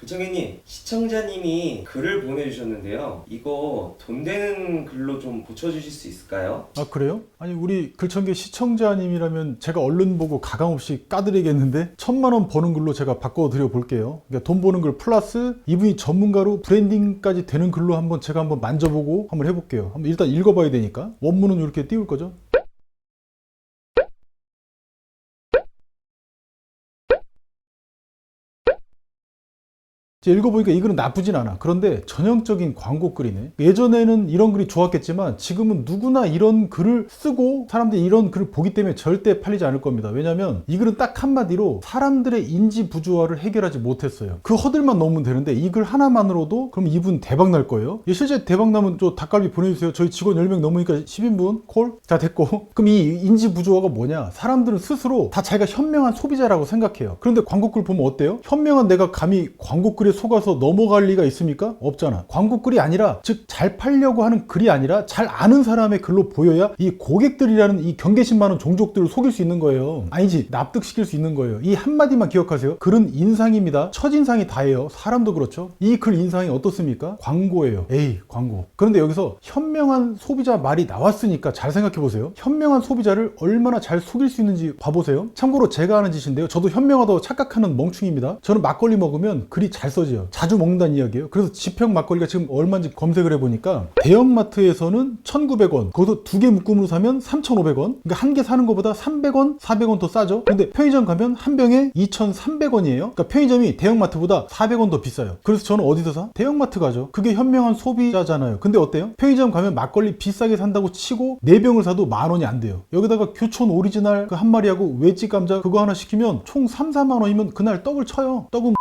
구청장님, 시청자님이 글을 보내주셨는데요. 이거 돈 되는 글로 좀 고쳐주실 수 있을까요? 아, 그래요? 아니, 우리 글청계 시청자님이라면 제가 얼른 보고 가감없이 까드리겠는데 1,000만 원 버는 글로 제가 바꿔드려 볼게요. 그러니까 돈 버는 글 플러스 이분이 전문가로 브랜딩까지 되는 글로 제가 한번 만져보고 한번 해볼게요. 한번 일단 읽어봐야 되니까. 원문은 이렇게 띄울 거죠. 읽어보니까 이 글은 나쁘진 않아. 그런데 전형적인 광고 글이네. 예전에는 이런 글이 좋았겠지만 지금은 누구나 이런 글을 쓰고 사람들이 이런 글을 보기 때문에 절대 팔리지 않을 겁니다. 왜냐면 이 글은 딱 한마디로 사람들의 인지 부조화를 해결하지 못했어요. 그 허들만 넘으면 되는데 이 글 하나만으로도 그럼 이분 대박 날 거예요. 실제 대박 나면 저 닭갈비 보내주세요. 저희 직원 10명 넘으니까 10인분 콜? 자, 됐고. 그럼 이 인지 부조화가 뭐냐? 사람들은 스스로 다 자기가 현명한 소비자라고 생각해요. 그런데 광고글 보면 어때요? 현명한 내가 감히 광고글에 속아서 넘어갈 리가 있습니까? 없잖아. 광고글이 아니라, 즉 잘 팔려고 하는 글이 아니라 잘 아는 사람의 글로 보여야 이 고객들이라는 이 경계심 많은 종족들을 속일 수 있는 거예요. 아니지, 납득시킬 수 있는 거예요. 이 한마디만 기억하세요. 글은 인상입니다. 첫인상이 다예요. 사람도 그렇죠. 이 글 인상이 어떻습니까? 광고예요. 에이, 광고. 그런데 여기서 현명한 소비자 말이 나왔으니까 잘 생각해 보세요. 현명한 소비자를 얼마나 잘 속일 수 있는지 봐보세요. 참고로 제가 하는 짓인데요. 저도 현명하다고 착각하는 멍충입니다. 저는 막걸리 먹으면 글이 잘 써져요. 자주 먹는다는 이야기예요. 그래서 지평 막걸리가 지금 얼마인지 검색을 해보니까 대형마트에서는 1,900원, 거기서 2개 묶음으로 사면 3,500원. 그러니까 한 개 사는 것보다 300원, 400원 더 싸죠. 근데 편의점 가면 한 병에 2,300원이에요. 그러니까 편의점이 대형마트보다 400원 더 비싸요. 그래서 저는 어디서 사? 대형마트 가죠. 그게 현명한 소비자잖아요. 근데 어때요? 편의점 가면 막걸리 비싸게 산다고 치고 4병을 사도 10,000원이 안 돼요. 여기다가 교촌 오리지널 그 한 마리하고 웨지 감자 그거 하나 시키면 총 3, 4만 원이면 그날 떡을 쳐요. 떡은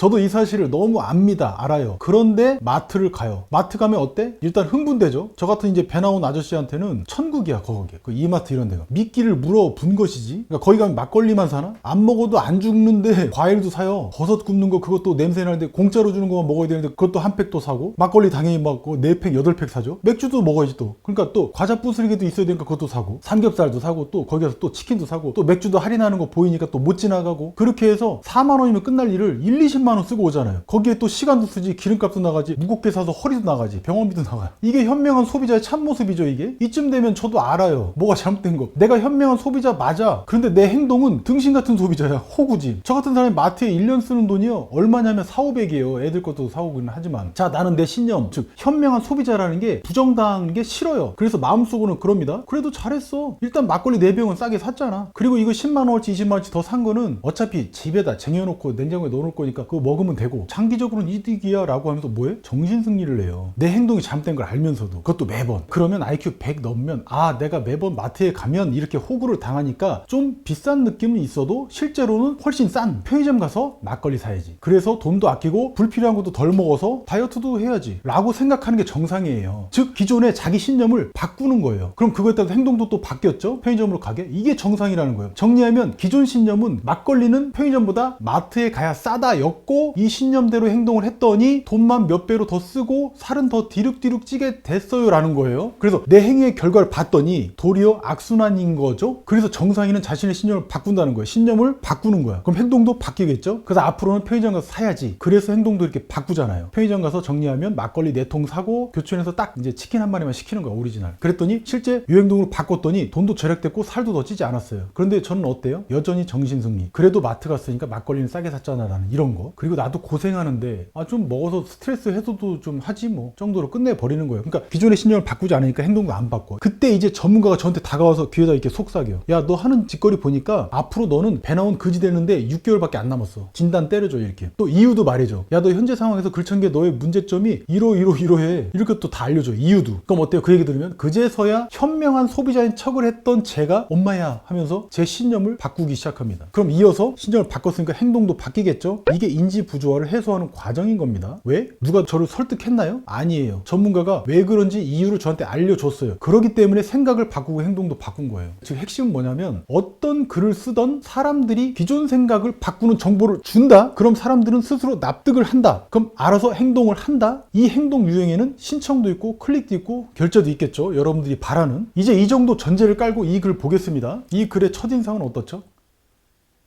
저도 이 사실을 너무 압니다. 알아요. 그런데 마트를 가요. 마트 가면 어때? 일단 흥분되죠. 저 같은 이제 배 나온 아저씨한테는 천국이야. 거기 그 이마트 이런 데가 미끼를 물어본 것이지. 그러니까 거기 가면 막걸리만 사나? 안 먹어도 안 죽는데 과일도 사요. 버섯 굽는 거 그것도 냄새 나는데 공짜로 주는 거만 먹어야 되는데 그것도 한 팩도 사고, 막걸리 당연히 먹고 4팩 8팩 사죠. 맥주도 먹어야지. 또 그러니까 또 과자 부스러기도 있어야 되니까 그것도 사고, 삼겹살도 사고, 또 거기 가서 또 치킨도 사고, 또 맥주도 할인하는 거 보이니까 또 못 지나가고, 그렇게 해서 4만 원이면 끝날 일을 1, 20만 원 쓰고 오잖아요. 거기에 또 시간도 쓰지, 기름값도 나가지, 무겁게 사서 허리도 나가지, 병원비도 나가요. 이게 현명한 소비자의 참모습이죠. 이게 이쯤 되면 저도 알아요. 뭐가 잘못된 거. 내가 현명한 소비자 맞아. 그런데 내 행동은 등신 같은 소비자야. 호구지. 저 같은 사람이 마트에 1년 쓰는 돈이요 얼마냐면 4,500이에요. 애들 것도 사오긴 하지만, 자, 나는 내 신념, 즉 현명한 소비자라는 게 부정당한 게 싫어요. 그래서 마음속으로는 그럽니다. 그래도 잘했어. 일단 막걸리 4병은 싸게 샀잖아. 그리고 이거 10만 원어치 20만 원어치 더 산 거는 어차피 집에다 쟁여놓고 냉장고에 넣어놓을 거니까 그거 먹으면 되고, 장기적으로는 이득이야 라고 하면서 뭐해? 정신승리를 해요. 내 행동이 잘못된 걸 알면서도. 그것도 매번. 그러면 IQ 100 넘으면, 아, 내가 매번 마트에 가면 이렇게 호구를 당하니까 좀 비싼 느낌은 있어도 실제로는 훨씬 싼 편의점 가서 막걸리 사야지. 그래서 돈도 아끼고 불필요한 것도 덜 먹어서 다이어트도 해야지 라고 생각하는 게 정상이에요. 즉 기존의 자기 신념을 바꾸는 거예요. 그럼 그거에 따라서 행동도 또 바뀌었죠. 편의점으로 가게. 이게 정상이라는 거예요. 정리하면 기존 신념은 막걸리는 편의점보다 마트에 가야 싸다 였고, 이 신념대로 행동을 했더니 돈만 몇 배로 더 쓰고 살은 더 디룩디룩 찌게 됐어요 라는 거예요. 그래서 내 행위의 결과를 봤더니 도리어 악순환인 거죠. 그래서 정상인은 자신의 신념을 바꾼다는 거예요. 신념을 바꾸는 거야. 그럼 행동도 바뀌겠죠. 그래서 앞으로는 편의점 가서 사야지. 그래서 행동도 이렇게 바꾸잖아요. 편의점 가서 정리하면 막걸리 4통 사고 교촌에서 딱 이제 치킨 한 마리만 시키는 거야. 오리지널. 그랬더니 실제 유행동으로 바꿨더니 돈도 절약됐고 살도 더 찌지 않았어요. 그런데 저는 어때요? 여전히 정신승리. 그래도 마트 갔으니까 막걸리는 싸게 샀잖아 라는 이런 거. 그리고 나도 고생하는데 좀 먹어서 스트레스 해소도 좀 하지 뭐 정도로 끝내버리는 거예요. 그러니까 기존의 신념을 바꾸지 않으니까 행동도 안 바꿔. 그때 이제 전문가가 저한테 다가와서 귀에다 이렇게 속삭여. 야, 너 하는 짓거리 보니까 앞으로 너는 배 나온 그지 되는데 6개월밖에 안 남았어. 진단 때려줘. 이렇게 또 이유도 말해줘. 야, 너 현재 상황에서 글천계 너의 문제점이 이러이러이러해. 이렇게 또 다 알려줘. 이유도. 그럼 어때요? 그 얘기 들으면 그제서야 현명한 소비자인 척을 했던 제가 엄마야 하면서 제 신념을 바꾸기 시작합니다. 그럼 이어서 신념을 바꿨으니까 행동도 바뀌겠죠. 이게 인지 부조화를 해소하는 과정인 겁니다. 왜? 누가 저를 설득했나요? 아니에요. 전문가가 왜 그런지 이유를 저한테 알려줬어요. 그렇기 때문에 생각을 바꾸고 행동도 바꾼 거예요. 즉 핵심은 뭐냐면, 어떤 글을 쓰던 사람들이 기존 생각을 바꾸는 정보를 준다? 그럼 사람들은 스스로 납득을 한다. 그럼 알아서 행동을 한다? 이 행동 유형에는 신청도 있고 클릭도 있고 결제도 있겠죠. 여러분들이 바라는. 이제 이 정도 전제를 깔고 이 글 보겠습니다. 이 글의 첫인상은 어떻죠?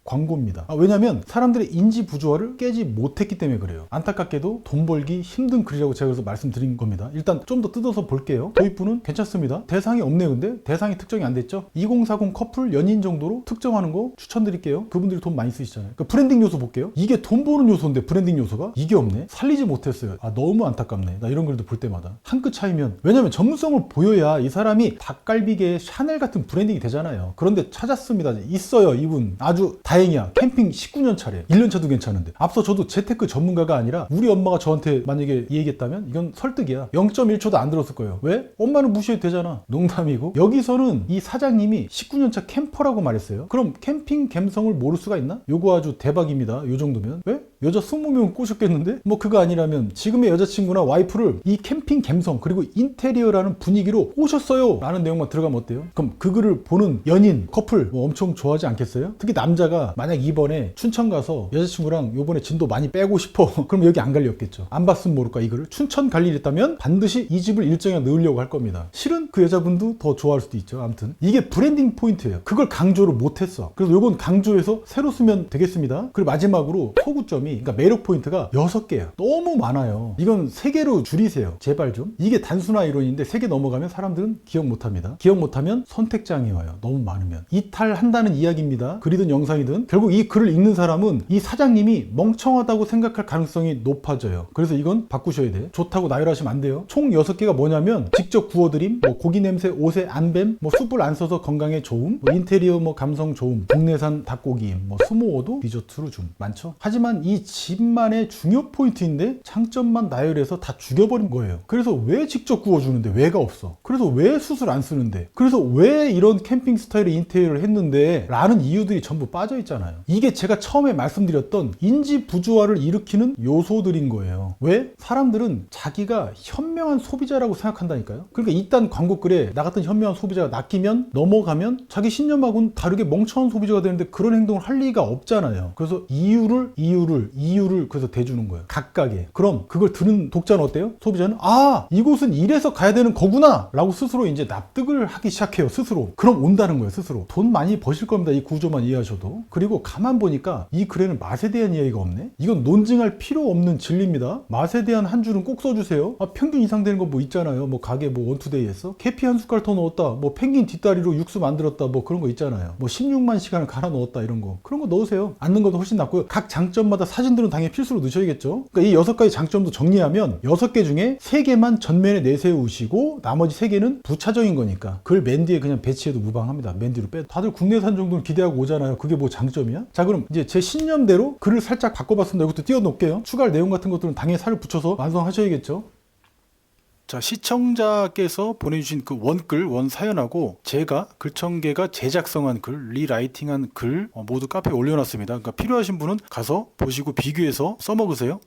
광고입니다. 왜냐면 사람들의 인지 부조화를 깨지 못했기 때문에 그래요. 안타깝게도 돈 벌기 힘든 글이라고 제가 그래서 말씀드린 겁니다. 일단 좀 더 뜯어서 볼게요. 도입부는 괜찮습니다. 대상이 없네. 근데 대상이 특정이 안 됐죠. 2040 커플 연인 정도로 특정하는 거 추천드릴게요. 그분들이 돈 많이 쓰시잖아요. 그러니까 브랜딩 요소 볼게요. 이게 돈 버는 요소인데 브랜딩 요소가 이게 없네. 살리지 못했어요. 너무 안타깝네. 나 이런 글도 볼 때마다 한 끗 차이면, 왜냐면 전문성을 보여야 이 사람이 닭갈비계의 샤넬 같은 브랜딩이 되잖아요. 그런데 찾았습니다. 있어요. 이분 아주 다행이야. 캠핑 19년 차래. 1년 차도 괜찮은데. 앞서 저도 재테크 전문가가 아니라 우리 엄마가 저한테 만약에 이 얘기했다면 이건 설득이야. 0.1초도 안 들었을 거예요. 왜? 엄마는 무시해도 되잖아. 농담이고. 여기서는 이 사장님이 19년 차 캠퍼라고 말했어요. 그럼 캠핑 감성을 모를 수가 있나? 요거 아주 대박입니다. 요 정도면. 왜? 여자 20명 꼬셨겠는데? 뭐 그거 아니라면 지금의 여자친구나 와이프를 이 캠핑 감성 그리고 인테리어라는 분위기로 꼬셨어요 라는 내용만 들어가면 어때요? 그럼 그 글을 보는 연인, 커플 뭐 엄청 좋아하지 않겠어요? 특히 남자가 만약 이번에 춘천 가서 여자친구랑 요번에 진도 많이 빼고 싶어 그럼 여기 안 갈 리 없겠죠. 안 봤으면 모를까 이 글을. 춘천 갈 일 있다면 반드시 이 집을 일정에 넣으려고 할 겁니다. 실은 그 여자분도 더 좋아할 수도 있죠. 아무튼 이게 브랜딩 포인트예요. 그걸 강조를 못했어. 그래서 요건 강조해서 새로 쓰면 되겠습니다. 그리고 마지막으로 소구점이, 그러니까 매력 포인트가 6개예요. 너무 많아요. 이건 3개로 줄이세요. 제발 좀. 이게 단순화 이론인데 3개 넘어가면 사람들은 기억 못합니다. 기억 못하면 선택장애 와요. 너무 많으면. 이탈한다는 이야기입니다. 글이든 영상이든. 결국 이 글을 읽는 사람은 이 사장님이 멍청하다고 생각할 가능성이 높아져요. 그래서 이건 바꾸셔야 돼요. 좋다고 나열하시면 안 돼요. 총 6개가 뭐냐면 직접 구워드림, 뭐 고기 냄새, 옷에 안뱀, 뭐 숯불 안 써서 건강에 좋음, 뭐 인테리어 뭐 감성 좋음, 국내산 닭고기, 뭐 스모어도 디저트로 줌. 많죠? 하지만 이 집만의 중요 포인트인데 장점만 나열해서 다 죽여버린 거예요. 그래서 왜 직접 구워주는데 왜가 없어? 그래서 왜 숯을 안 쓰는데? 그래서 왜 이런 캠핑 스타일의 인테리어를 했는데? 라는 이유들이 전부 빠져 있잖아요. 이게 제가 처음에 말씀드렸던 인지 부조화를 일으키는 요소들인 거예요. 왜? 사람들은 자기가 현명한 소비자라고 생각한다니까요. 그러니까 일단 광고글에 나 같은 현명한 소비자가 낚이면 넘어가면 자기 신념하고는 다르게 멍청한 소비자가 되는데 그런 행동을 할 리가 없잖아요. 그래서 이유를 그래서 대주는 거예요. 각각의. 그럼 그걸 들은 독자는 어때요? 소비자는 이곳은 이래서 가야 되는 거구나 라고 스스로 이제 납득을 하기 시작해요. 스스로. 그럼 온다는 거예요. 스스로. 돈 많이 버실 겁니다. 이 구조만 이해하셔도. 그리고 가만 보니까 이 글에는 맛에 대한 이야기가 없네. 이건 논증할 필요 없는 진리입니다. 맛에 대한 한 줄은 꼭 써주세요. 평균 이상 되는 거 뭐 있잖아요. 뭐 가게 뭐 원투데이에서 계피 한 숟갈 더 넣었다. 뭐 펭귄 뒷다리로 육수 만들었다. 뭐 그런 거 있잖아요. 뭐 16만 시간을 갈아 넣었다. 이런 거. 그런 거 넣으세요. 안 넣은 것도 훨씬 낫고요. 각 장점마다 사진들은 당연히 필수로 넣으셔야겠죠. 그러니까 이 6가지 장점도 정리하면 6개 중에 3개만 전면에 내세우시고 나머지 3개는 부차적인 거니까 글 맨 뒤에 그냥 배치해도 무방합니다. 맨 뒤로 빼도. 다들 국내산 정도는 기대하고 오잖아요. 그게 뭐 장점이야? 자, 그럼 이제 제 신념대로 글을 살짝 바꿔봤습니다. 이것도 띄워놓을게요. 추가할 내용 같은 것들은 당연히 살을 붙여서 완성하셔야겠죠. 자, 시청자께서 보내주신 그 원글, 원사연하고 제가 글청계가 제작성한 글, 리라이팅한 글 모두 카페에 올려놨습니다. 그러니까 필요하신 분은 가서 보시고 비교해서 써먹으세요.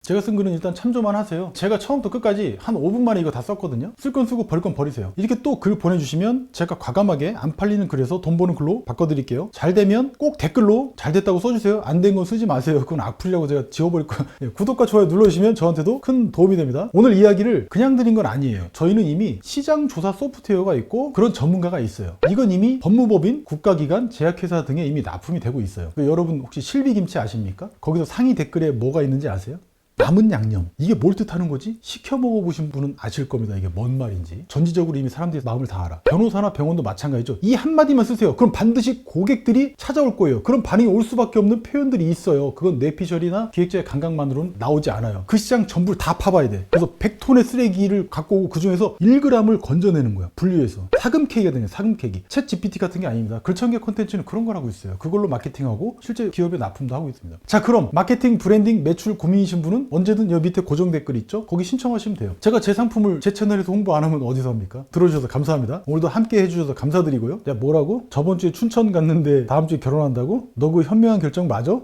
제가 쓴 글은 일단 참조만 하세요. 제가 처음부터 끝까지 한 5분 만에 이거 다 썼거든요. 쓸 건 쓰고 버릴 건 버리세요. 이렇게 또 글 보내주시면 제가 과감하게 안 팔리는 글에서 돈 버는 글로 바꿔드릴게요. 잘 되면 꼭 댓글로 잘 됐다고 써주세요. 안 된 건 쓰지 마세요. 그건 악플이라고 제가 지워버릴 거예요. 구독과 좋아요 눌러주시면 저한테도 큰 도움이 됩니다. 오늘 이야기를 그냥 드린 건 아니에요. 저희는 이미 시장조사 소프트웨어가 있고 그런 전문가가 있어요. 이건 이미 법무법인, 국가기관, 제약회사 등에 이미 납품이 되고 있어요. 여러분 혹시 실비김치 아십니까? 거기서 상위 댓글에 뭐가 있는지 아세요? 남은 양념. 이게 뭘 뜻하는 거지? 시켜 먹어보신 분은 아실 겁니다. 이게 뭔 말인지. 전지적으로 이미 사람들이 마음을 다 알아. 변호사나 병원도 마찬가지죠. 이 한마디만 쓰세요. 그럼 반드시 고객들이 찾아올 거예요. 그럼 반응이 올 수밖에 없는 표현들이 있어요. 그건 뇌피셜이나 기획자의 감각만으로는 나오지 않아요. 그 시장 전부를 다 파봐야 돼. 그래서 100톤의 쓰레기를 갖고 오고 그 중에서 1g을 건져내는 거야. 분류해서. 사금캐기가 되는 사금캐기. 챗 GPT 같은 게 아닙니다. 글청계 콘텐츠는 그런 걸 하고 있어요. 그걸로 마케팅하고 실제 기업에 납품도 하고 있습니다. 자, 그럼 마케팅, 브랜딩, 매출 고민이신 분은 언제든 여기 밑에 고정 댓글 있죠? 거기 신청하시면 돼요. 제가 제 상품을 제 채널에서 홍보 안 하면 어디서 합니까? 들어주셔서 감사합니다. 오늘도 함께 해주셔서 감사드리고요. 야, 뭐라고? 저번 주에 춘천 갔는데 다음 주에 결혼한다고? 너 그 현명한 결정 맞아?